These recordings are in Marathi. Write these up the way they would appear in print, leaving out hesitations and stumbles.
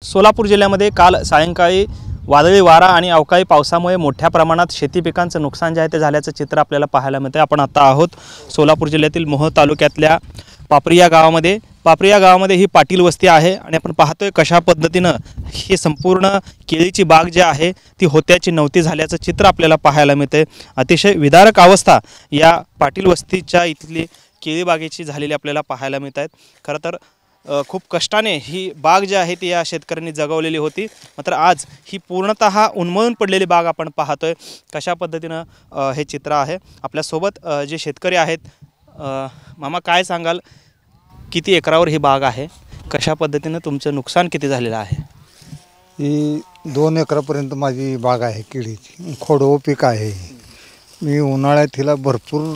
सोलापूर जिल्ह्यामध्ये काल सायंकाळी वादळी वारा आणि अवकाळी पावसामुळे मोठ्या प्रमाणात शेती पिकांचं नुकसान जे आहे ते झाल्याचं चित्र आपल्याला पाहायला मिळतं। आपण आता आहोत सोलापूर जिल्ह्यातील मोहोळ तालुक्यातल्या पापरी या गावामध्ये। पापरी या गावामध्ये ही पाटील वस्ती आहे आणि आपण पाहतोय कशा पद्धतीनं ही संपूर्ण केळीची बाग जी आहे ती होत्याची नव्हती झाल्याचं चित्र आपल्याला पाहायला मिळते। अतिशय विदारक अवस्था या पाटील वस्तीच्या इथली केळी बागेची झालेली आपल्याला पाहायला मिळत आहेत। खरं तर खूप कष्टाने ही बाग जी आहे ती या शेतकऱ्यांनी जगवलेली होती, मात्र आज ही पूर्णतः उन्मळून पडलेली बाग आपण पाहतोय। कशा पद्धतीनं हे चित्र आहे। आपल्यासोबत जे शेतकरी आहेत, मामा काय सांगाल, किती एकरावर ही बाग आहे, कशा पद्धतीनं तुमचं नुकसान किती झालेलं आहे? ही 2 एकरापर्यंत माझी बाग आहे केळीची, खोडवं पीक आहे। मी उन्हाळ्यात हिला भरपूर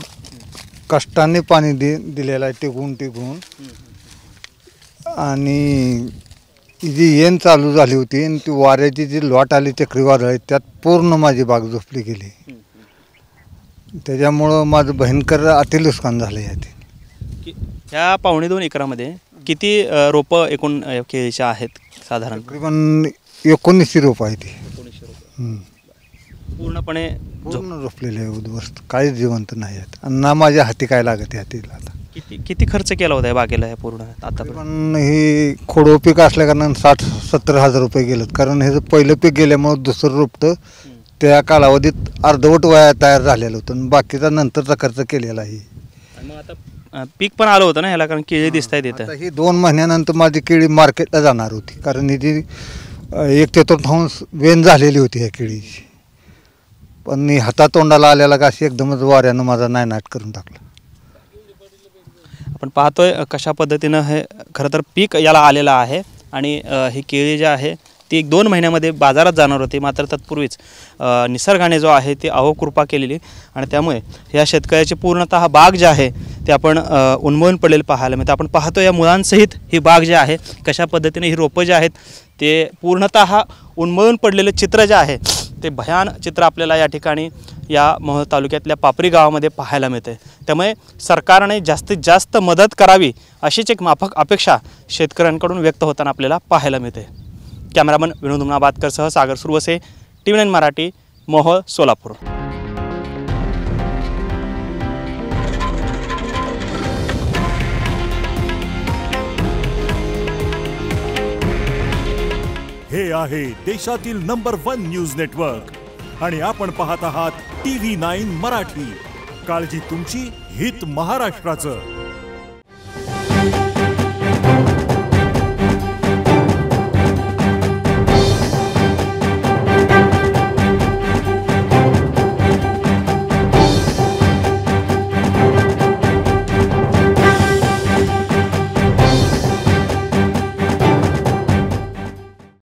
कष्टाने पाणी दिलेलं आहे, टिकून आणि जी येण चालू झाली होती आणि ती वाऱ्याची जी लॉट आली चक्रीवादळ त्यात पूर्ण माझी बाग झोपली गेली। त्याच्यामुळं माझं भयंकर अतिनुकसान झालं यात। या 2.5 एकरामध्ये किती रोपं एकूण केळीच्या आहेत साधारण? तकरीबन 19 रोपं आहे ती। पूर्णपणे झोपलेले आहे, उद्ध्वस्त, काहीच जिवंत नाही आहेत आणि ना माझ्या हाती काय लागत आहे तिला। आता किती खर्च केला होता या बागेला या पूर्ण आता? पण हे खोडवं पीक असल्या कारण 60-70 हजार रुपये गेलेत, कारण हे पहिलं पीक गेल्यामुळं दुसरं रोपटं त्या कालावधीत अर्धवट वया तयार झालेलं होतं आणि बाकीचा नंतरचा खर्च केलेला आहे। मग आता पीक पण आलं होतं ना ह्याला, कारण केळी दिसत आहेत इथं। ही 2 महिन्यानंतर माझी केळी मार्केटला जाणार होती, कारण ही जी 1/4 वेन झालेली होती ह्या केळीची, पण हातातोंडाला आलेला का अशी एकदमच वाऱ्यानं माझा नायनाट करून टाकला। आपण पाहतोय कशा पद्धतीनं हे खरं तर पीक याला आलेलं आहे आणि ही केळी जी आहे ती 1-2 महिन्यामध्ये बाजारात जाणार होती, मात्र तत्पूर्वीच निसर्गाने जो आहे ती अहोकृपा केलेली आणि त्यामुळे या शेतकऱ्याची पूर्णतः बाग जी आहे ते आपण उन्मळून पडलेली पाहायला मिळतं। आपण पाहतो या मुळांसहित ही बाग जी आहे कशा पद्धतीने ही रोपं जी आहेत ते पूर्णतः उन्मळून पडलेले चित्र जे आहे ते भयान चित्र आपल्याला या ठिकाणी या मोहोळ तालुक्यातल्या पापरी गावामध्ये पाहायला मिळते। त्यामुळे सरकारने जास्तीत जास्त मदत करावी अशीच एक माफक अपेक्षा शेतकऱ्यांकडून व्यक्त होताना आपल्याला पाहायला मिळते। कॅमेरामन विनोद उमनाबादकरसह सागर सुरवसे, TV9 मराठी, मोहोळ, सोलापूर। हे आहे देशातील नंबर 1 न्यूज नेटवर्क आणि आपण पाहत आहात TV9 मराठी। काळजी तुमची, हित महाराष्ट्राचं।